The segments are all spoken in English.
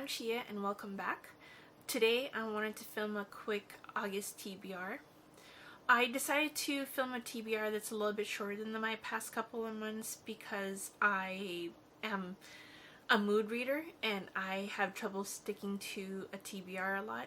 I'm Chia and welcome back. Today I wanted to film a quick August TBR. I decided to film a TBR that's a little bit shorter than my past couple of months because I am a mood reader and I have trouble sticking to a TBR a lot.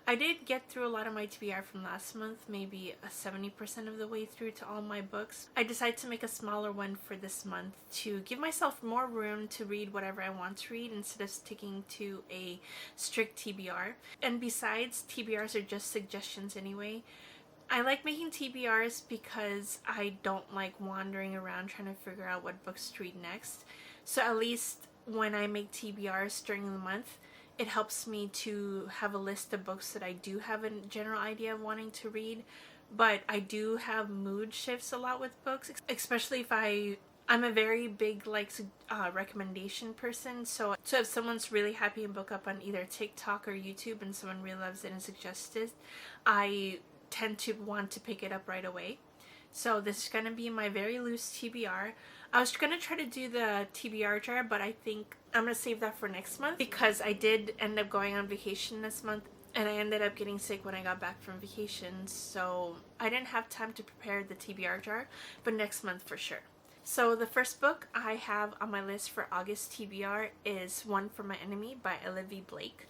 I did get through a lot of my TBR from last month, maybe 70% of the way through to all my books. I decided to make a smaller one for this month to give myself more room to read whatever I want to read instead of sticking to a strict TBR. And besides, TBRs are just suggestions anyway. I like making TBRs because I don't like wandering around trying to figure out what books to read next. So at least when I make TBRs during the month, it helps me to have a list of books that I do have a general idea of wanting to read, but I do have mood shifts a lot with books, especially if I'm a very big recommendation person. So if someone's really happy and book up on either TikTok or YouTube and someone really loves it and suggests it, I tend to want to pick it up right away. So this is going to be my very loose TBR. I was going to try to do the TBR jar, but I think I'm going to save that for next month because I did end up going on vacation this month and I ended up getting sick when I got back from vacation. So I didn't have time to prepare the TBR jar, but next month for sure. So the first book I have on my list for August TBR is One for My Enemy by Olivie Blake.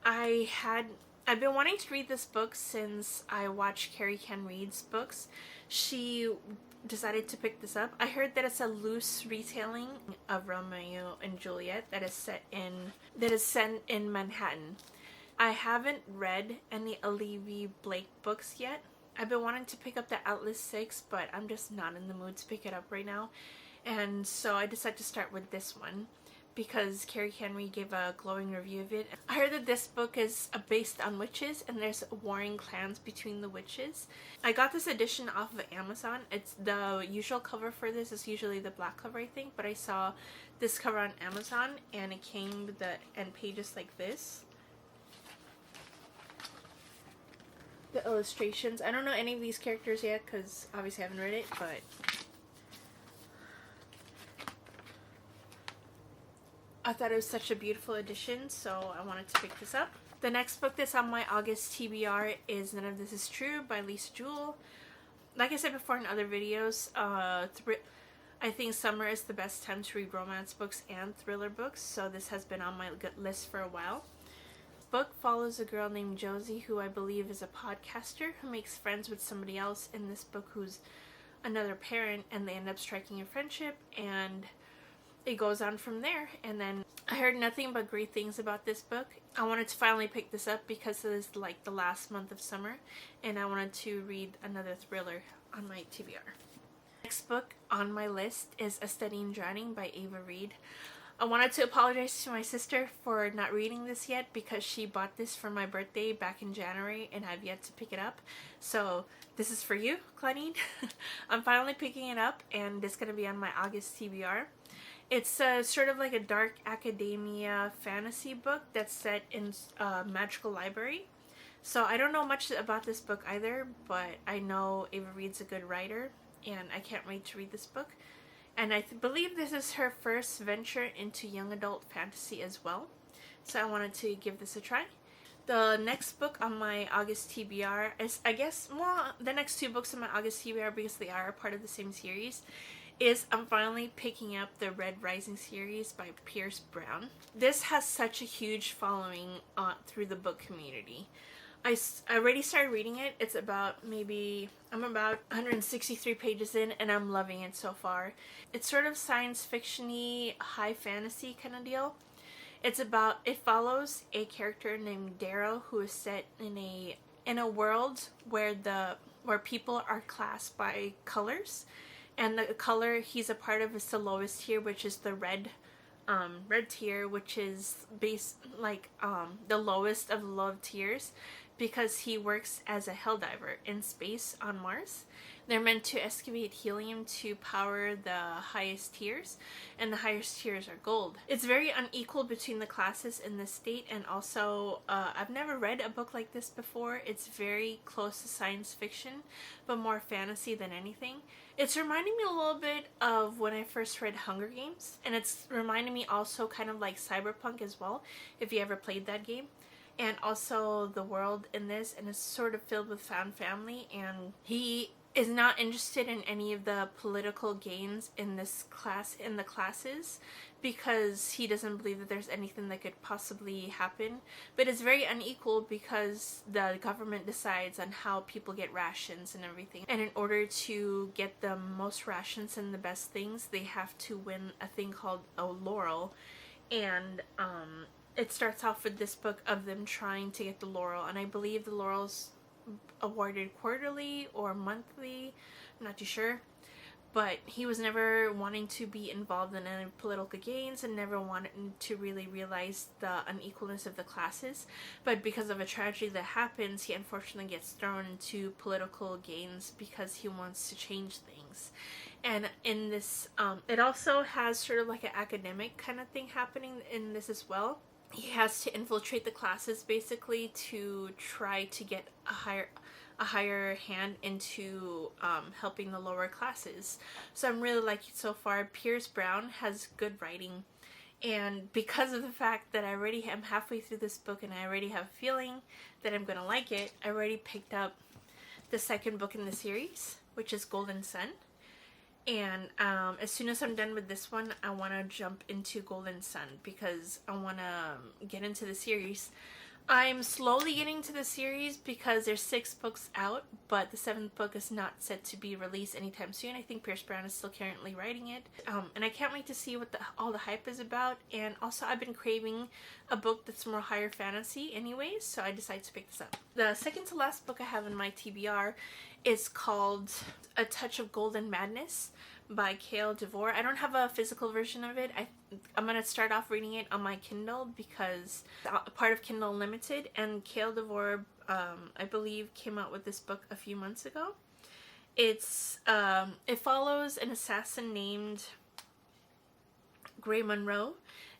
I've been wanting to read this book since I watched Reid's books. She decided to pick this up. I heard that it's a loose retelling of Romeo and Juliet that is set in Manhattan. I haven't read any Olivie Blake books yet. I've been wanting to pick up the Atlas 6, but I'm just not in the mood to pick it up right now. And so I decided to start with this one because Reid gave a glowing review of it. I heard that this book is based on witches and there's warring clans between the witches. I got this edition off of Amazon. It's the usual cover for this is usually the black cover, I think, but I saw this cover on Amazon and it came with the end pages like this. The illustrations. I don't know any of these characters yet because obviously I haven't read it, but I thought it was such a beautiful edition, so I wanted to pick this up. The next book that's on my August TBR is None of This Is True by Jewell. Like I said before in other videos, I think summer is the best time to read romance books and thriller books, so this has been on my list for a while. The book follows a girl named Josie who I believe is a podcaster who makes friends with somebody else in this book who's another parent, and they end up striking a friendship and it goes on from there. And then I heard nothing but great things about this book. I wanted to finally pick this up because it is like the last month of summer and I wanted to read another thriller on my TBR. Next book on my list is A Study in Drowning by Reid. I wanted to apologize to my sister for not reading this yet because she bought this for my birthday back in January and I've yet to pick it up. So this is for you, Claudine. I'm finally picking it up and it's going to be on my August TBR. It's sort of like a dark academia fantasy book that's set in a magical library. So I don't know much about this book either, but I know Reid's a good writer and I can't wait to read this book. And I believe this is her first venture into young adult fantasy as well. So I wanted to give this a try. The next book on my August TBR is, the next two books on my August TBR because they are part of the same series, is I'm finally picking up the Red Rising series by Pierce Brown. This has such a huge following through the book community. I already started reading it. It's I'm about 163 pages in and I'm loving it so far. It's sort of science fiction-y, high fantasy kind of deal. It follows a character named Darrow who is set in a world where people are classed by colors. And the color he's a part of is the lowest tier, which is the red tier, which is the lowest of the low tiers, because he works as a hell diver in space on Mars. They're meant to excavate helium to power the highest tiers, and the highest tiers are gold. It's very unequal between the classes in this state, and also I've never read a book like this before. It's very close to science fiction, but more fantasy than anything. It's reminding me a little bit of when I first read Hunger Games, and it's reminding me also kind of like Cyberpunk as well, if you ever played that game. And also the world in this, and it's sort of filled with found family, and he is not interested in any of the political gains in this class, in the classes, because he doesn't believe that there's anything that could possibly happen. But it's very unequal because the government decides on how people get rations and everything, and in order to get the most rations and the best things, they have to win a thing called a laurel. And it starts off with this book of them trying to get the laurel, and I believe the laurel's awarded quarterly or monthly, I'm not too sure. But he was never wanting to be involved in any political gains and never wanted to really realize the unequalness of the classes. But because of a tragedy that happens, he unfortunately gets thrown into political gains because he wants to change things. And in this, it also has sort of like an academic kind of thing happening in this as well. He has to infiltrate the classes basically to try to get a higher hand into helping the lower classes. So I'm really liking it so far. Pierce Brown has good writing, and because of the fact that I already am halfway through this book and I already have a feeling that I'm gonna like it, I already picked up the second book in the series, which is Golden Sun. And as soon as I'm done with this one, I want to jump into Golden Sun because I want to get into the series. I'm slowly getting to the series because there's 6 books out, but the 7th book is not set to be released anytime soon. I think Pierce Brown is still currently writing it. And I can't wait to see what all the hype is about. And also I've been craving a book that's more higher fantasy anyways, so I decided to pick this up. The second to last book I have in my TBR is called A Touch of Golden Madness by Callie Devore. I don't have a physical version of it. I'm going to start off reading it on my Kindle because it's part of Kindle Unlimited, and Callie Devore, I believe, came out with this book a few months ago. It follows an assassin named Grey Monroe,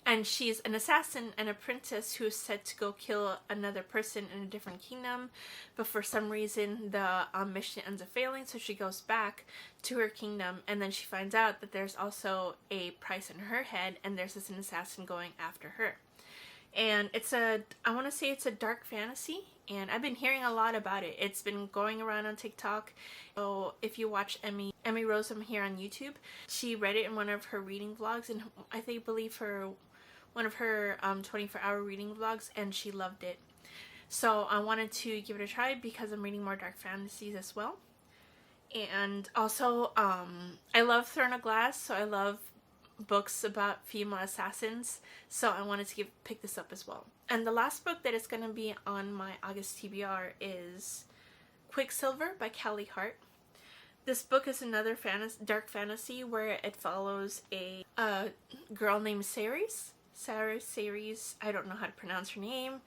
and she's an assassin and a princess who is set to go kill another person in a different kingdom, but for some reason the mission ends up failing, so she goes back to her kingdom, and then she finds out that there's also a price in her head, and there's an assassin going after her. And I want to say it's a dark fantasy, and I've been hearing a lot about it. It's been going around on TikTok. So if you watch Emmy Rossum here on YouTube, she read it in one of her reading vlogs, and I believe one of her 24-hour reading vlogs, and she loved it. So I wanted to give it a try because I'm reading more dark fantasies as well. And also, I love Throne of Glass, so I love books about female assassins, so I wanted to pick this up as well. And the last book that is going to be on my August TBR is Quicksilver by Callie Hart. This book is another dark fantasy where it follows a girl named Ceres. I don't know how to pronounce her name,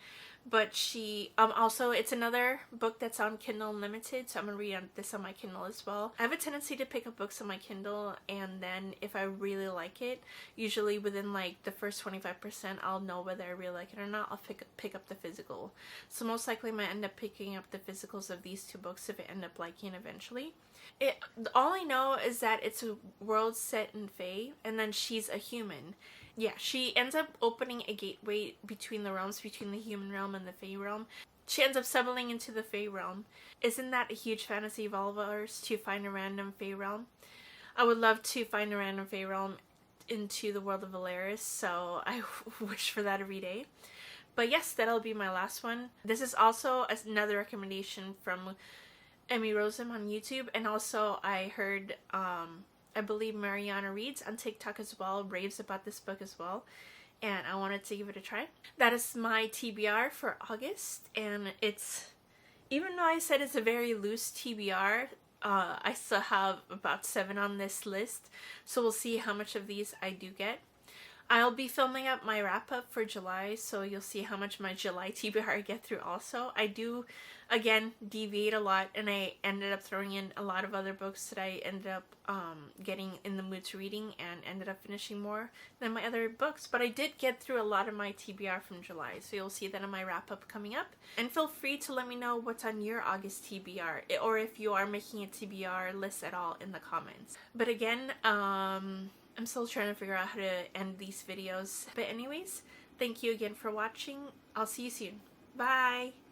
but she also, it's another book that's on Kindle Unlimited, so I'm gonna read this on my Kindle as well. I have a tendency to pick up books on my Kindle, and then if I really like it, usually within like the first 25% I'll know whether I really like it or not. I'll pick up the physical. So most likely I might end up picking up the physicals of these 2 books if I end up liking it eventually. All I know is that it's a world set in Fae, and then she's a human. Yeah, she ends up opening a gateway between the realms, between the human realm and the Fae realm. She ends up settling into the Fae realm. Isn't that a huge fantasy of all of ours, to find a random Fae realm? I would love to find a random Fae realm into the world of Valeris, so I wish for that every day. But yes, that'll be my last one. This is also another recommendation from Emmy Rossum on YouTube, and also I heard I believe Mariana Reid's on TikTok as well raves about this book as well, and I wanted to give it a try. That is my TBR for August, and even though I said it's a very loose TBR, I still have about 7 on this list, so we'll see how much of these I do get. I'll be filming up my wrap-up for July, so you'll see how much my July TBR I get through also. I do, again, deviate a lot, and I ended up throwing in a lot of other books that I ended up getting in the mood to reading and ended up finishing more than my other books. But I did get through a lot of my TBR from July, so you'll see that in my wrap-up coming up. And feel free to let me know what's on your August TBR, or if you are making a TBR list at all in the comments. But again, I'm still trying to figure out how to end these videos. But anyways, thank you again for watching. I'll see you soon. Bye!